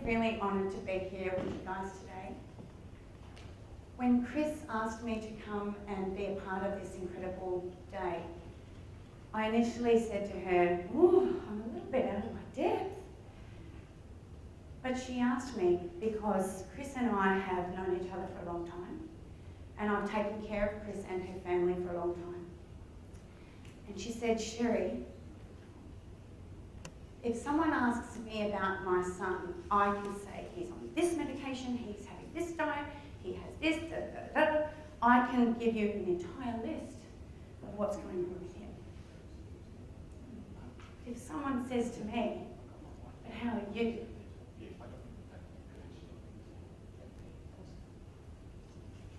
really honoured to be here with you guys today. When Chris asked me to come and be a part of this incredible day, I initially said to her, "Ooh, I'm a little bit out of my depth." But she asked me because Chris and I have known each other for a long time, and I've taken care of Chris and her family for a long time. And she said, "Sherry, if someone asks me about my son, I can say he's on this medication, he's having this diet, he has this, da, da, da, da. I can give you an entire list of what's going on with him. If someone says to me, but how are you?"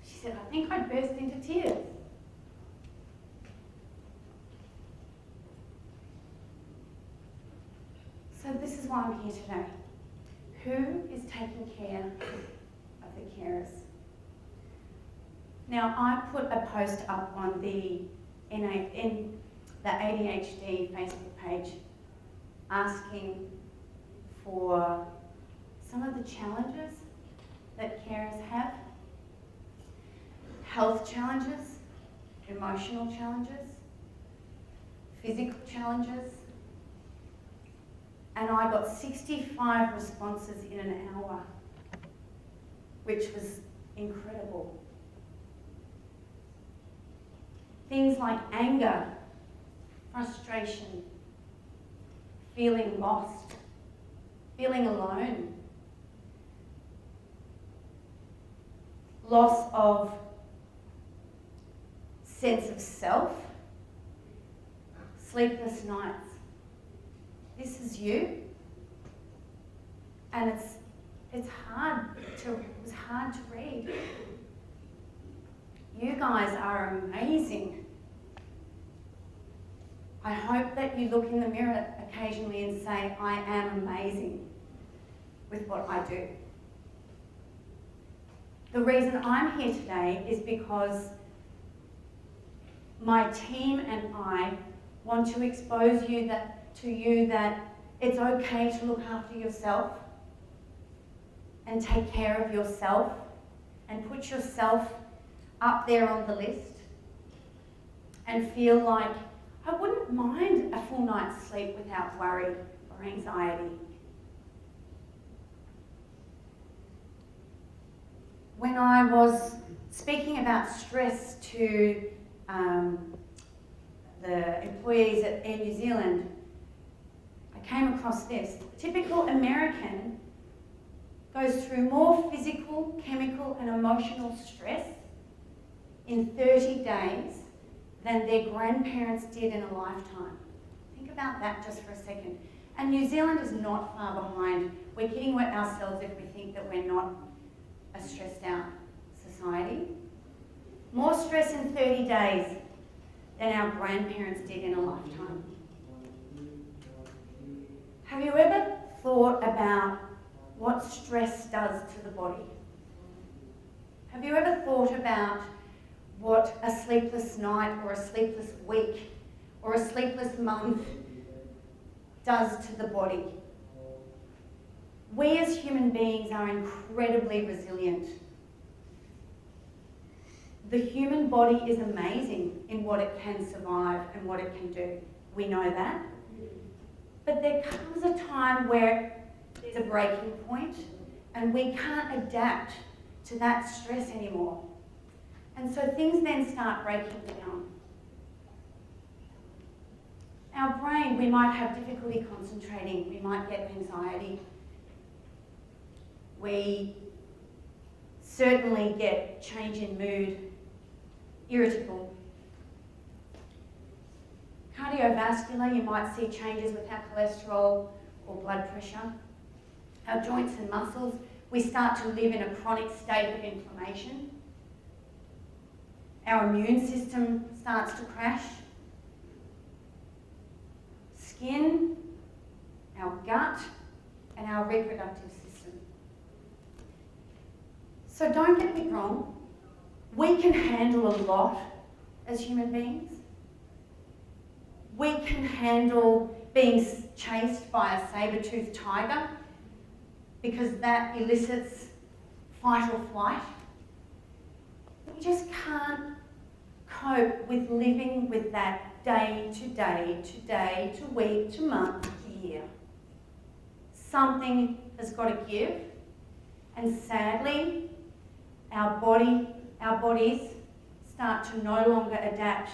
She said, "I think I'd burst into tears." So this is why I'm here today. Who is taking care of the carers? Now, I put a post up on the ADHD Facebook page asking for some of the challenges that carers have. Health challenges, emotional challenges, physical challenges. And I got 65 responses in an hour, which was incredible. Things like anger, frustration, feeling lost, feeling alone, loss of sense of self, sleepless nights. This is you, and it was hard to read. You guys are amazing. I hope that you look in the mirror occasionally and say, "I am amazing with what I do." The reason I'm here today is because my team and I want to expose to you that it's okay to look after yourself and take care of yourself and put yourself up there on the list and feel like, I wouldn't mind a full night's sleep without worry or anxiety. When I was speaking about stress to the employees at Air New Zealand, I came across this. The typical American goes through more physical, chemical and emotional stress in 30 days than their grandparents did in a lifetime. Think about that just for a second. And New Zealand is not far behind. We're kidding ourselves if we think that we're not a stressed out society. More stress in 30 days than our grandparents did in a lifetime. Have you ever thought about what stress does to the body? Have you ever thought about what a sleepless night or a sleepless week or a sleepless month does to the body? We as human beings are incredibly resilient. The human body is amazing in what it can survive and what it can do. We know that. But there comes a time where there's a breaking point and we can't adapt to that stress anymore. And so things then start breaking down. Our brain, we might have difficulty concentrating, we might get anxiety. We certainly get change in mood, irritable. Cardiovascular, you might see changes with our cholesterol or blood pressure. Our joints and muscles, we start to live in a chronic state of inflammation. Our immune system starts to crash. Skin, our gut, and our reproductive system. So don't get me wrong, we can handle a lot as human beings. We can handle being chased by a saber-toothed tiger because that elicits fight or flight. We just can't cope with living with that day to day, to day, to week, to month, to year. Something has got to give, and sadly, our bodies start to no longer adapt,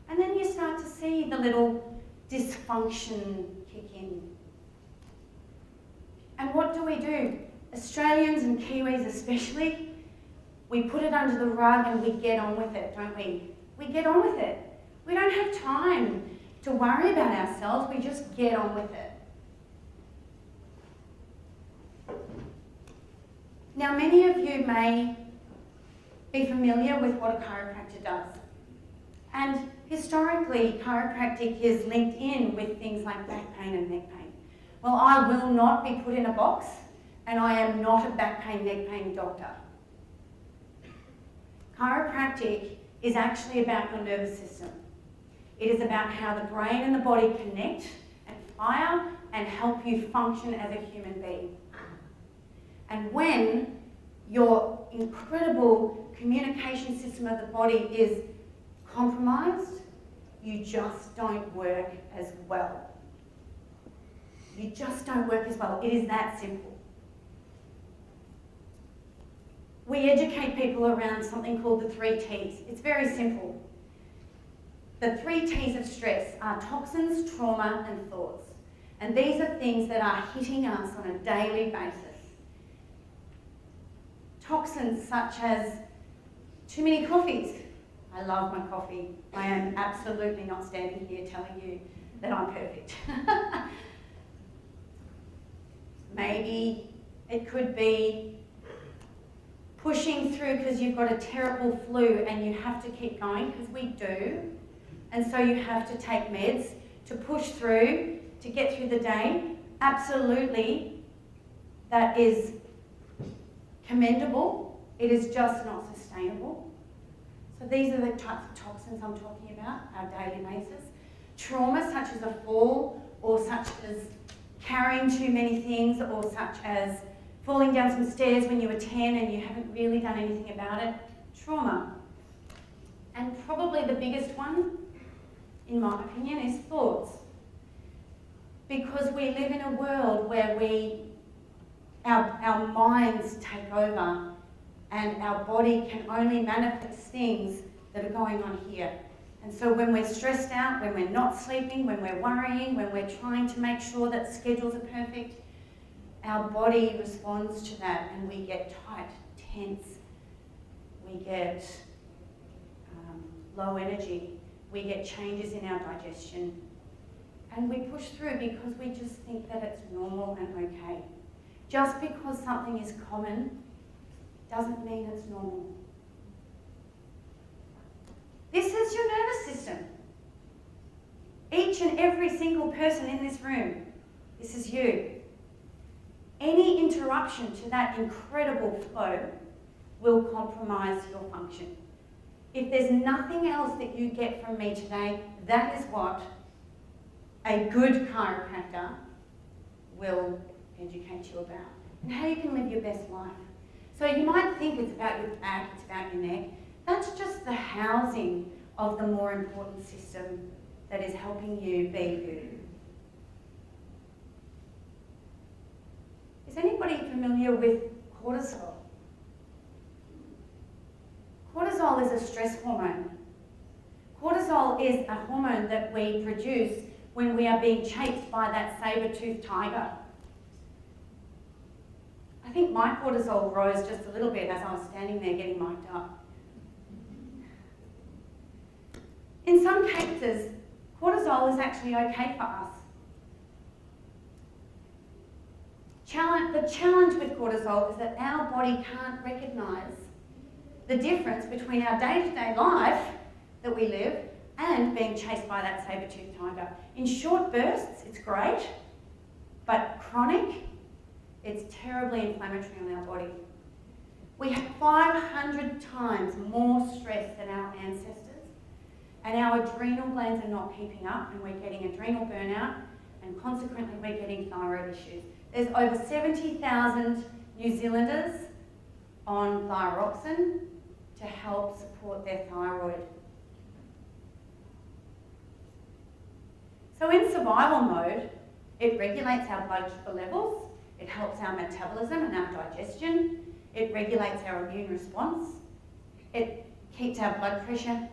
and then you start to see the little dysfunction kick in. And what do? Australians and Kiwis especially, we put it under the rug and we get on with it, don't we? We get on with it. We don't have time to worry about ourselves, we just get on with it. Now, many of you may be familiar with what a chiropractor does. And historically, chiropractic is linked in with things like back pain and neck pain. Well, I will not be put in a box, and I am not a back pain, neck pain doctor. Chiropractic is actually about your nervous system. It is about how the brain and the body connect and fire and help you function as a human being. And when your incredible communication system of the body is compromised, you just don't work as well. You just don't work as well. It is that simple. We educate people around something called the 3 T's. It's very simple. The 3 T's of stress are toxins, trauma, and thoughts. And these are things that are hitting us on a daily basis. Toxins such as too many coffees. I love my coffee. I am absolutely not standing here telling you that I'm perfect. Maybe it could be pushing through because you've got a terrible flu and you have to keep going, because we do. And so you have to take meds to push through, to get through the day. Absolutely, that is commendable. It is just not sustainable. So these are the types of toxins I'm talking about, our daily basis. Trauma such as a fall, or such as carrying too many things, or such as falling down some stairs when you were 10 and you haven't really done anything about it. Trauma. And probably the biggest one, in my opinion, is thoughts. Because we live in a world where our minds take over and our body can only manifest things that are going on here. And so when we're stressed out, when we're not sleeping, when we're worrying, when we're trying to make sure that schedules are perfect, our body responds to that and we get tight, tense, we get low energy, we get changes in our digestion, and we push through because we just think that it's normal and okay. Just because something is common doesn't mean it's normal. This is your nervous system. Each and every single person in this room, this is you. Any interruption to that incredible flow will compromise your function. If there's nothing else that you get from me today, that is what a good chiropractor will educate you about, and how you can live your best life. So you might think it's about your back, it's about your neck. That's just the housing of the more important system that is helping you be you. Is anybody familiar with cortisol? Cortisol is a stress hormone. Cortisol is a hormone that we produce when we are being chased by that saber-toothed tiger. I think my cortisol rose just a little bit as I was standing there getting mic'd up. In some cases, cortisol is actually okay for us. The challenge with cortisol is that our body can't recognise the difference between our day-to-day life that we live and being chased by that saber-toothed tiger. In short bursts, it's great, but chronic, it's terribly inflammatory on our body. We have 500 times more stress than our ancestors, and our adrenal glands are not keeping up, and we're getting adrenal burnout, and consequently we're getting thyroid issues. There's over 70,000 New Zealanders on thyroxine to help support their thyroid. So in survival mode, it regulates our blood sugar levels, it helps our metabolism and our digestion, it regulates our immune response, it keeps our blood pressure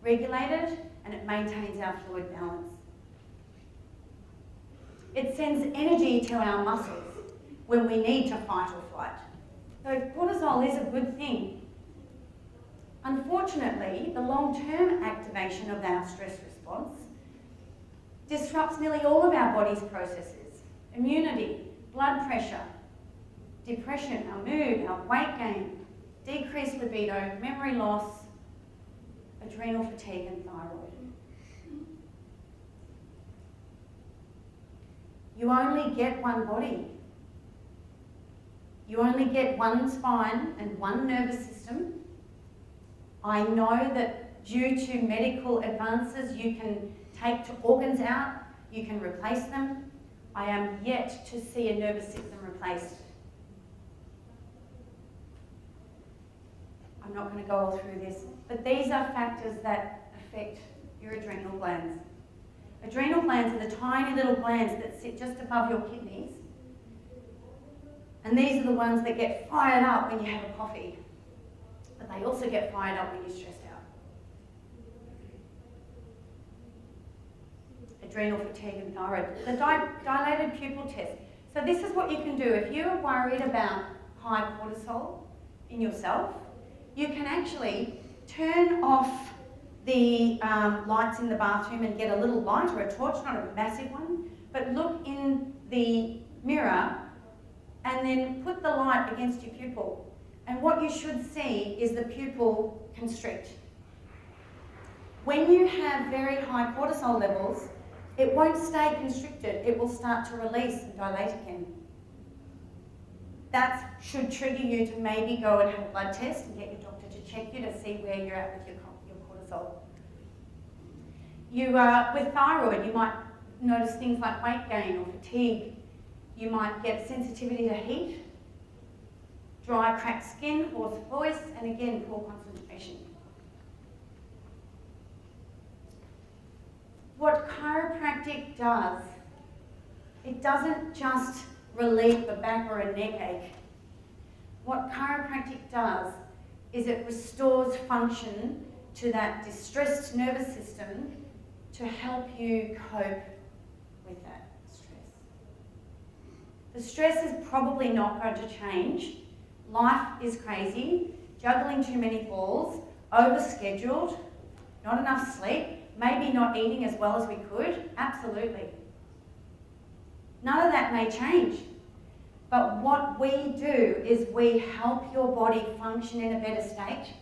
regulated, and it maintains our fluid balance. It sends energy to our muscles when we need to fight or flight. So cortisol is a good thing. Unfortunately, the long-term activation of our stress response disrupts nearly all of our body's processes: immunity, blood pressure, depression, our mood, our weight gain, decreased libido, memory loss, adrenal fatigue, and thyroid. You only get one body. You only get one spine and one nervous system. I know that due to medical advances, you can take organs out, you can replace them. I am yet to see a nervous system replaced. I'm not going to go all through this, but these are factors that affect your adrenal glands. Adrenal glands are the tiny little glands that sit just above your kidneys. And these are the ones that get fired up when you have a coffee. But they also get fired up when you're stressed out. Adrenal fatigue and thyroid. The dilated pupil test. So this is what you can do. If you're worried about high cortisol in yourself, you can actually turn off the lights in the bathroom and get a little light or a torch, not a massive one, but look in the mirror and then put the light against your pupil. And what you should see is the pupil constrict. When you have very high cortisol levels, it won't stay constricted. It will start to release and dilate again. That should trigger you to maybe go and have a blood test and get your doctor to check you to see where you're at with your cortisol. With thyroid, you might notice things like weight gain or fatigue. You might get sensitivity to heat, dry, cracked skin, hoarse voice, and again, poor concentration. What chiropractic does, it doesn't just relieve a back or a neck ache. What chiropractic does is it restores function to that distressed nervous system to help you cope with that stress. The stress is probably not going to change. Life is crazy, juggling too many balls, overscheduled, not enough sleep, maybe not eating as well as we could, absolutely. None of that may change. But what we do is we help your body function in a better state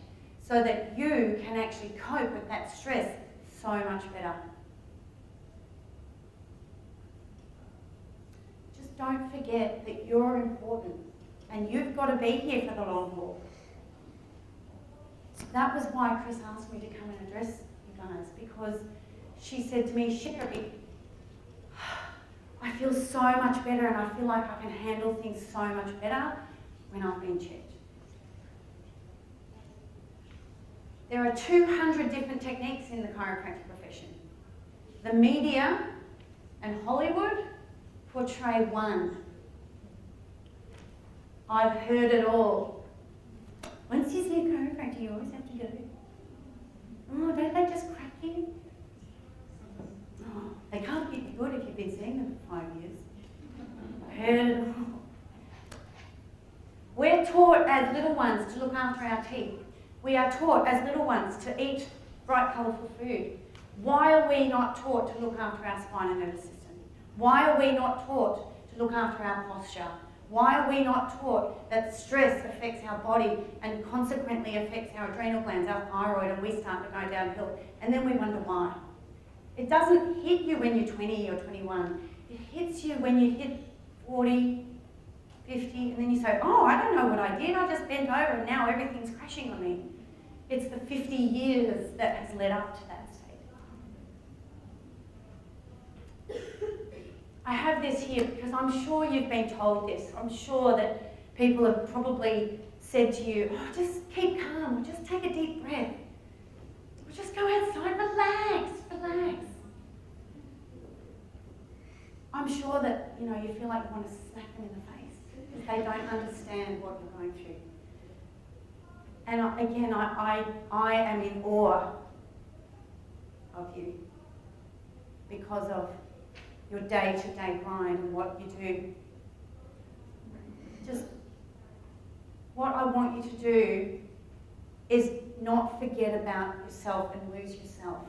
so that you can actually cope with that stress so much better. Just don't forget that you're important and you've got to be here for the long haul. That was why Chris asked me to come and address you guys, because she said to me, Sherry, I feel so much better and I feel like I can handle things so much better when I've been checked. There are 200 different techniques in the chiropractic profession. The media and Hollywood portray one. I've heard it all. Once you see a chiropractor, you always have to go, oh, don't they just crack you? Oh, they can't keep you good if you've been seeing them for 5 years. I've heard it all. We're taught as little ones to look after our teeth. We are taught as little ones to eat bright, colourful food. Why are we not taught to look after our spine and nervous system? Why are we not taught to look after our posture? Why are we not taught that stress affects our body and consequently affects our adrenal glands, our thyroid, and we start to go downhill? And then we wonder why. It doesn't hit you when you're 20 or 21. It hits you when you hit 40, 50, and then you say, oh, I don't know what I did. I just bent over and now everything's crashing on me. It's the 50 years that has led up to that state. I have this here because I'm sure you've been told this. I'm sure that people have probably said to you, oh, just keep calm, just take a deep breath. Just go outside, relax. I'm sure that, you feel like you want to smack them in the face because they don't understand what you're going through. And I am in awe of you because of your day-to-day grind and what you do. Just what I want you to do is not forget about yourself and lose yourself.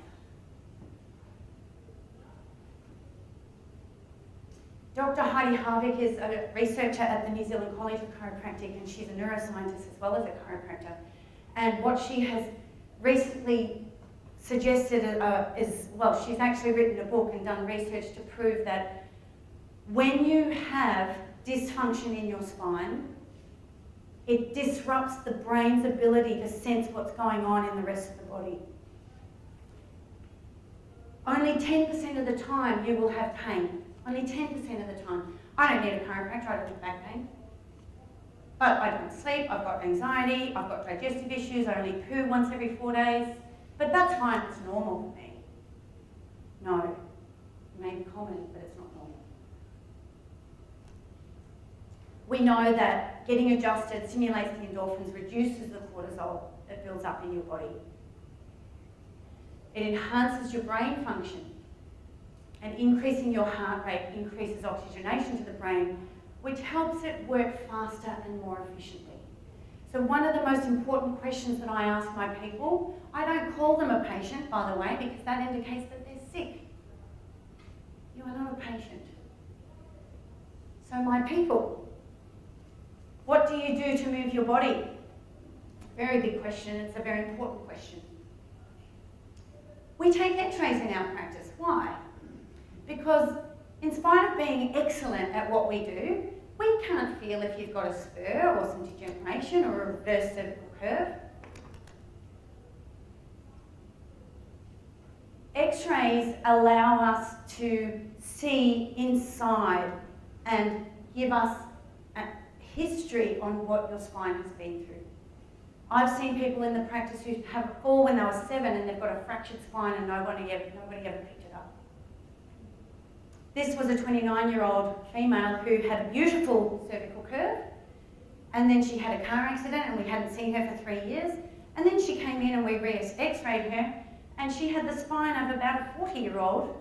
Dr. Heidi Harvick is a researcher at the New Zealand College of Chiropractic, and she's a neuroscientist as well as a chiropractor. And what she has recently suggested is, well, she's actually written a book and done research to prove that when you have dysfunction in your spine, it disrupts the brain's ability to sense what's going on in the rest of the body. Only 10% of the time you will have pain. Only 10% of the time. I don't need a chiropractor, I don't have back pain. But I don't sleep, I've got anxiety, I've got digestive issues, I only poo once every 4 days. But that's fine, it's normal for me. No, it may be common, but it's not normal. We know that getting adjusted stimulates the endorphins, reduces the cortisol that builds up in your body. It enhances your brain function, and increasing your heart rate increases oxygenation to the brain, which helps it work faster and more efficiently. So one of the most important questions that I ask my people, I don't call them a patient, by the way, because that indicates that they're sick. You are not a patient. So my people, what do you do to move your body? Very big question, it's a very important question. We take x-rays in our practice. Why? Because in spite of being excellent at what we do, we can't feel if you've got a spur or some degeneration or a reverse cervical curve. X-rays allow us to see inside and give us a history on what your spine has been through. I've seen people in the practice who have a fall when they were 7 and they've got a fractured spine and nobody ever picked it up. This was a 29-year-old female who had a beautiful cervical curve, and then she had a car accident and we hadn't seen her for 3 years, and then she came in and we x-rayed her and she had the spine of about a 40-year-old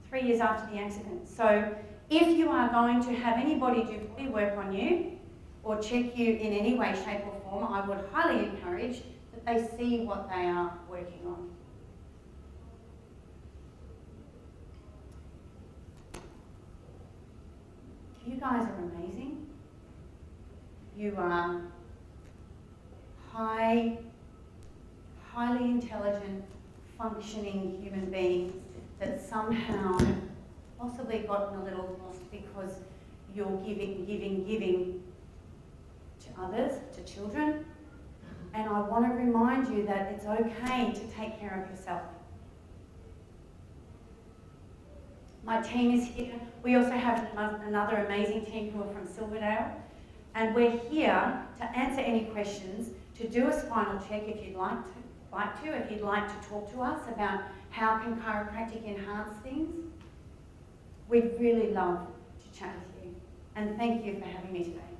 3 years after the accident. So if you are going to have anybody do body work on you or check you in any way, shape or form, I would highly encourage that they see what they are working on. You guys are amazing. You are highly intelligent, functioning human beings that somehow have possibly gotten a little lost because you're giving to others, to children. And I want to remind you that it's okay to take care of yourself. My team is here. We also have another amazing team who are from Silverdale. And we're here to answer any questions, to do a spinal check if you'd like to, if you'd like to talk to us about how can chiropractic enhance things. We'd really love to chat with you. And thank you for having me today.